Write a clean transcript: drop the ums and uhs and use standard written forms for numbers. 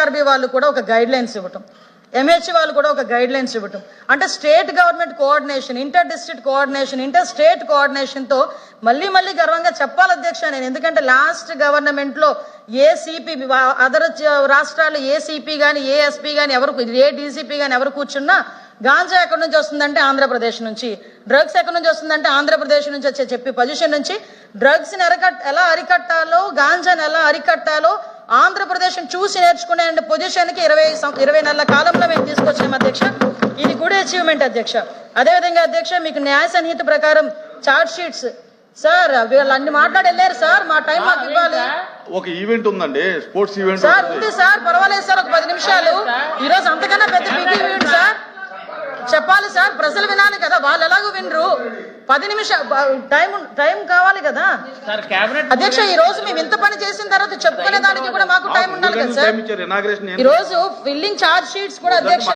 CRB వాళ్ళు కూడా ఒక గైడ్ లైన్స్ ఇవ్వటం, ఎంహెచ్ వాళ్ళు కూడా ఒక గైడ్ లైన్స్ ఇవ్వటం, అంటే state government coordination, inter district coordination, inter state కోఆర్డినేషన్తో మళ్ళీ గర్వంగా చెప్పాలి అధ్యక్ష నేను. ఎందుకంటే లాస్ట్ గవర్నమెంట్లో ఏ సిపి అదర్ రాష్ట్రాలు ఏ సిపి కానీ ఏ ఎస్పీ కానీ ఎవరు ఏ డీసీపీ కానీ ఎవరు కూర్చున్నా గాంజా ఎక్కడి నుంచి వస్తుందంటే ఆంధ్రప్రదేశ్ నుంచి, డ్రగ్స్ ఎక్కడి నుంచి వస్తుందంటే ఆంధ్రప్రదేశ్ నుంచి వచ్చే చెప్పి పొజిషన్ నుంచి డ్రగ్స్ని ఎలా అరికట్టాలో, గాంజాని ఎలా అరికట్టాలో ఆంధ్రప్రదేశ్ చూసి నేర్చుకునే పొజిషన్కి 20 నెలల కాలంలో మేము తీసుకొచ్చాం అధ్యక్ష. ఇది కూడా అచీవ్మెంట్ అధ్యక్ష. అదేవిధంగా అధ్యక్ష మీకు న్యాయ సంహిత ప్రకారం చార్జ్ షీట్స్ సార్ వీళ్ళు అన్ని మాట్లాడి వెళ్ళారు సార్, మా టైం మాకు ఇవ్వాలి. ఒక ఈవెంట్ ఉందండి, స్పోర్ట్స్ ఈవెంట్ సార్ ఉంది సార్, పర్వాలేదు సార్, ఒక 10 నిమిషాలు. ఈరోజు అంతకన్నా పెద్ద బిగ్ ఈవెంట్ సార్, చెప్పాలి సార్, ప్రజలు వినాలి కదా, వాళ్ళు ఎలాగో వినరు. 10 నిమిషాలు టైం కావాలి కదా అధ్యక్ష. ఈ రోజు మేము ఇంత పని చేసిన తర్వాత చెప్పుకునే దానికి కూడా మాకు టైం ఉండాలి కదా సార్. ఇనాగ్రేషన్ ఈ రోజు ఫిల్లింగ్ చార్జ్ షీట్స్ కూడా అధ్యక్ష